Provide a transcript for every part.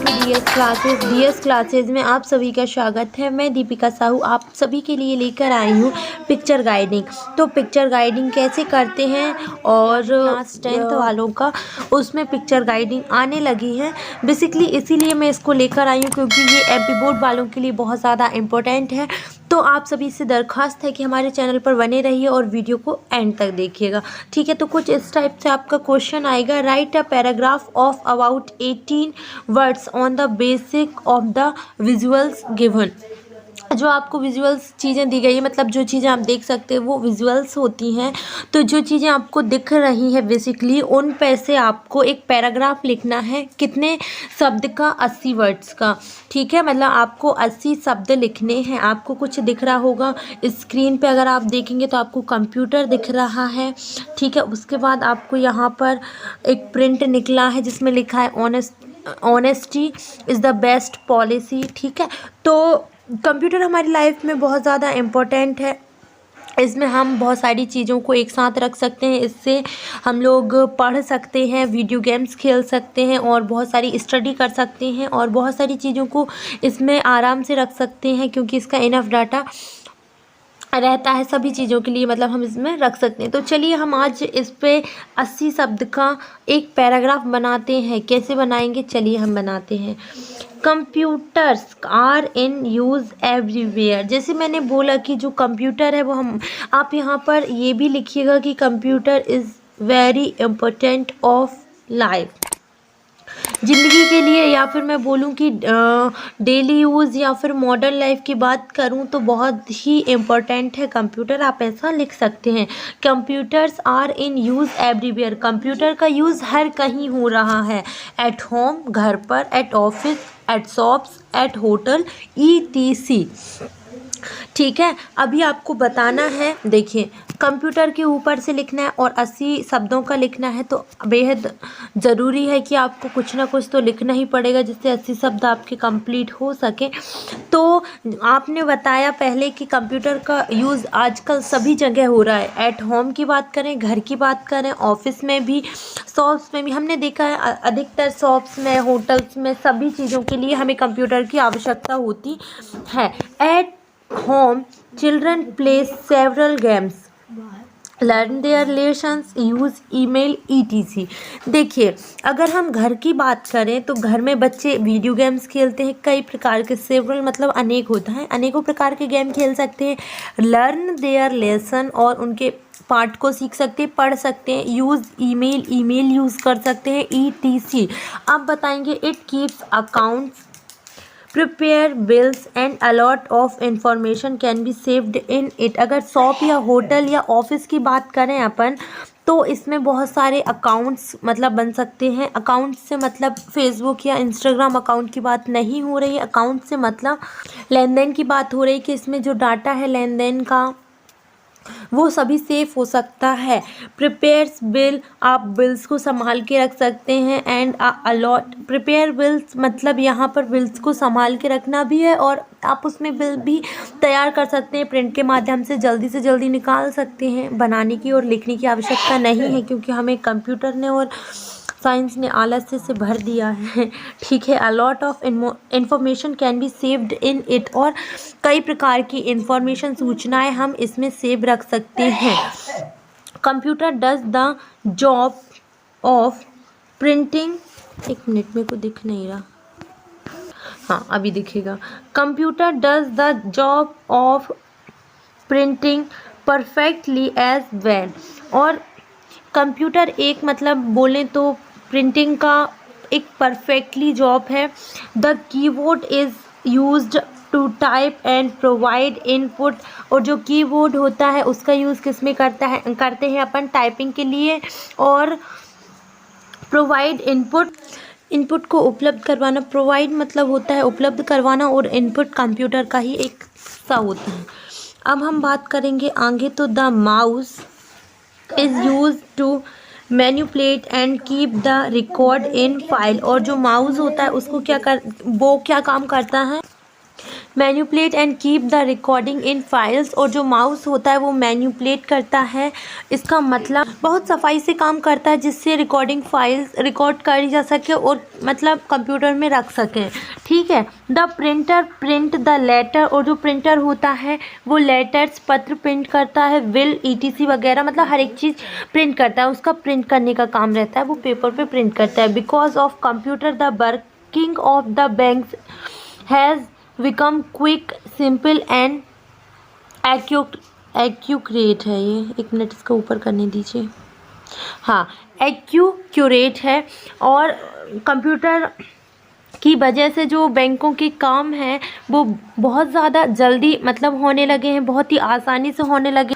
To DS classes में आप सभी का स्वागत है। मैं दीपिका साहू आप सभी के लिए लेकर आई हूँ पिक्चर गाइडिंग। तो पिक्चर गाइडिंग कैसे करते हैं और क्लास 10th वालों का उसमें पिक्चर गाइडिंग आने लगी है। बेसिकली इसीलिए मैं इसको लेकर आई हूँ क्योंकि ये एमपी बोर्ड वालों के लिए बहुत ज़्यादा इम्पोर्टेंट है। तो आप सभी से दरख्वास्त है कि हमारे चैनल पर बने रहिए और वीडियो को एंड तक देखिएगा, ठीक है। तो कुछ इस टाइप से आपका क्वेश्चन आएगा, right a paragraph of about 18 words on the basic of the visuals given. जो आपको विजुअल्स चीज़ें दी गई है, मतलब जो चीज़ें आप देख सकते हैं वो विजुअल्स होती हैं। तो जो चीज़ें आपको दिख रही हैं बेसिकली उन पे से आपको एक पैराग्राफ लिखना है। कितने शब्द का? 80 वर्ड्स का, ठीक है। मतलब आपको 80 शब्द लिखने हैं। आपको कुछ दिख रहा होगा स्क्रीन पे, अगर आप देखेंगे तो आपको कंप्यूटर दिख रहा है, ठीक है। उसके बाद आपको यहाँ पर एक प्रिंट निकला है जिसमें लिखा है honesty is the best policy, ठीक है। तो कंप्यूटर हमारी लाइफ में बहुत ज़्यादा इम्पोर्टेंट है। इसमें हम बहुत सारी चीज़ों को एक साथ रख सकते हैं। इससे हम लोग पढ़ सकते हैं, वीडियो गेम्स खेल सकते हैं और बहुत सारी स्टडी कर सकते हैं और बहुत सारी चीज़ों को इसमें आराम से रख सकते हैं क्योंकि इसका इनफ डाटा रहता है सभी चीज़ों के लिए, मतलब हम इसमें रख सकते हैं। तो चलिए हम आज इस पे 80 शब्द का एक पैराग्राफ बनाते हैं। कैसे बनाएंगे, चलिए हम बनाते हैं। Computers are in use everywhere. जैसे मैंने बोला कि जो कंप्यूटर है वो आप यहाँ पर ये भी लिखिएगा कि computer is very important of life, ज़िंदगी के लिए, या फिर मैं बोलूँ कि डेली यूज़ या फिर मॉडर्न लाइफ की बात करूँ तो बहुत ही इम्पोर्टेंट है कंप्यूटर। आप ऐसा लिख सकते हैं, computers are in use everywhere. Computer का यूज़ हर कहीं हो रहा है। एट होम, घर पर, at office, at shops, at hotel, ETC, ठीक है। अभी आपको बताना है, देखिए कंप्यूटर के ऊपर से लिखना है और 80 शब्दों का लिखना है तो बेहद ज़रूरी है कि आपको कुछ ना कुछ तो लिखना ही पड़ेगा जिससे 80 शब्द आपके कंप्लीट हो सके। तो आपने बताया पहले कि कंप्यूटर का यूज़ आजकल सभी जगह हो रहा है। एट होम की बात करें, घर की बात करें, ऑफिस में भी, शॉप्स में भी। हमने देखा है अधिकतर शॉप्स में, होटल्स में, सभी चीज़ों के लिए हमें कंप्यूटर की आवश्यकता होती है। At home, children play several games, learn their lessons, use email, etc। देखिए अगर हम घर की बात करें तो घर में बच्चे वीडियो गेम्स खेलते हैं, कई प्रकार के, सेवरल मतलब अनेक होता है, अनेकों प्रकार के गेम खेल सकते हैं। लर्न देयर लेसन और उनके पाठ को सीख सकते हैं, पढ़ सकते हैं। यूज़ ईमेल यूज़ कर सकते हैं, ETC। अब बताएंगे it keeps accounts, prepare bills and a lot of information can be saved in it. अगर शॉप या होटल या ऑफिस की बात करें अपन तो इसमें बहुत सारे अकाउंट्स मतलब बन सकते हैं। अकाउंट से मतलब फेसबुक या इंस्टाग्राम अकाउंट की बात नहीं हो रही है। अकाउंट से मतलब लेन देन की बात हो रही है कि इसमें जो डाटा है लेन देन का वो सभी सेफ हो सकता है। प्रिपेयर्स बिल, आप बिल्स को संभाल के रख सकते हैं। एंड अलॉट, प्रिपेयर बिल्स मतलब यहाँ पर बिल्स को संभाल के रखना भी है और आप उसमें बिल भी तैयार कर सकते हैं, प्रिंट के माध्यम से जल्दी निकाल सकते हैं। बनाने की और लिखने की आवश्यकता नहीं है क्योंकि हमें कंप्यूटर ने और साइंस ने आलस्य से भर दिया है, ठीक है। A lot of information can be saved in it, और कई प्रकार की इंफॉर्मेशन, सूचनाएं हम इसमें सेव रख सकते हैं। Computer does the job of printing, एक मिनट में को दिख नहीं रहा, हाँ अभी दिखेगा। Computer does the job of printing perfectly as well, और कंप्यूटर एक मतलब बोलें तो प्रिंटिंग का एक परफेक्टली जॉब है। The keyboard is used to type and provide input, और जो कीबोर्ड होता है उसका यूज़ किस में करते हैं अपन, टाइपिंग के लिए, और प्रोवाइड इनपुट को उपलब्ध करवाना। प्रोवाइड मतलब होता है उपलब्ध करवाना और इनपुट कंप्यूटर का ही एक हिस्सा होता है। अब हम बात करेंगे आगे, तो the mouse is use to manipulate and keep the record in file, और जो माउस होता है उसको वो क्या काम करता है, manipulate and keep the recording in files, और जो माउस होता है वो मैन्युपुलेट करता है, इसका मतलब बहुत सफाई से काम करता है जिससे रिकॉर्डिंग फाइल्स रिकॉर्ड करी जा सके और मतलब कंप्यूटर में रख सकें, ठीक है। The printer print the letter, और जो प्रिंटर होता है वो लेटर्स पत्र प्रिंट करता है, विल ईटीसी वगैरह, मतलब हर एक चीज़ प्रिंट करता है, उसका प्रिंट करने का काम रहता है, वो पेपर पे प्रिंट करता है। Because of computer the working of the banks has become quick, simple and accurate है। ये एक मिनट इसको ऊपर करने दीजिए। हाँ, एक्यूरेट है, और कंप्यूटर की वजह से जो बैंकों के काम हैं वो बहुत ज़्यादा जल्दी मतलब होने लगे हैं, बहुत ही आसानी से होने लगे।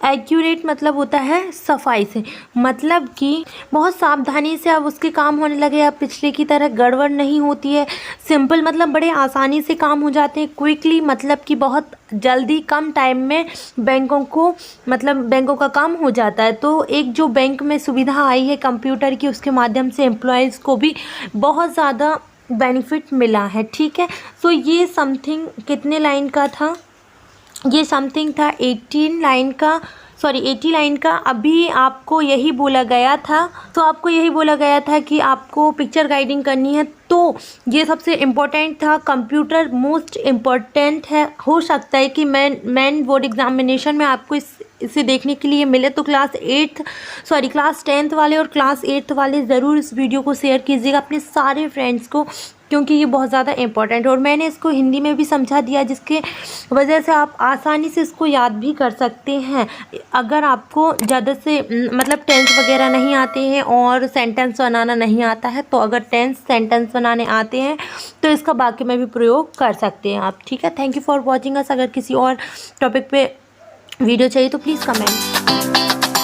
एक्यूरेट मतलब होता है सफाई से, मतलब कि बहुत सावधानी से अब उसके काम होने लगे, अब पिछले की तरह गड़बड़ नहीं होती है। सिंपल मतलब बड़े आसानी से काम हो जाते हैं। क्विकली मतलब कि बहुत जल्दी कम टाइम में बैंकों को मतलब बैंकों का काम हो जाता है। तो एक जो बैंक में सुविधा आई है कंप्यूटर की, उसके माध्यम से एम्प्लॉयज़ को भी बहुत ज़्यादा बेनिफिट मिला है, ठीक है। सो ये समथिंग कितने लाइन का था? ये समथिंग था 18 लाइन का, सॉरी 80 लाइन का। अभी आपको यही बोला गया था, तो आपको यही बोला गया था कि आपको पिक्चर गाइडिंग करनी है, तो ये सबसे इम्पोर्टेंट था। कंप्यूटर मोस्ट इम्पोर्टेंट है। हो सकता है कि मेन बोर्ड एग्जामिनेशन में आपको इसे देखने के लिए मिले, तो क्लास 10th वाले और क्लास 8th वाले ज़रूर इस वीडियो को शेयर कीजिएगा अपने सारे फ्रेंड्स को, क्योंकि ये बहुत ज़्यादा इम्पोर्टेंट है। और मैंने इसको हिंदी में भी समझा दिया, जिसके वजह से आप आसानी से इसको याद भी कर सकते हैं। अगर आपको ज़्यादा से मतलब टेंस वगैरह नहीं आते हैं और सेंटेंस बनाना नहीं आता है, तो अगर टेंस सेंटेंस बनाने आते हैं तो इसका बाकी में भी प्रयोग कर सकते हैं आप, ठीक है। Thank you for watching us. अगर किसी और टॉपिक पे वीडियो चाहिए तो प्लीज़ कमेंट।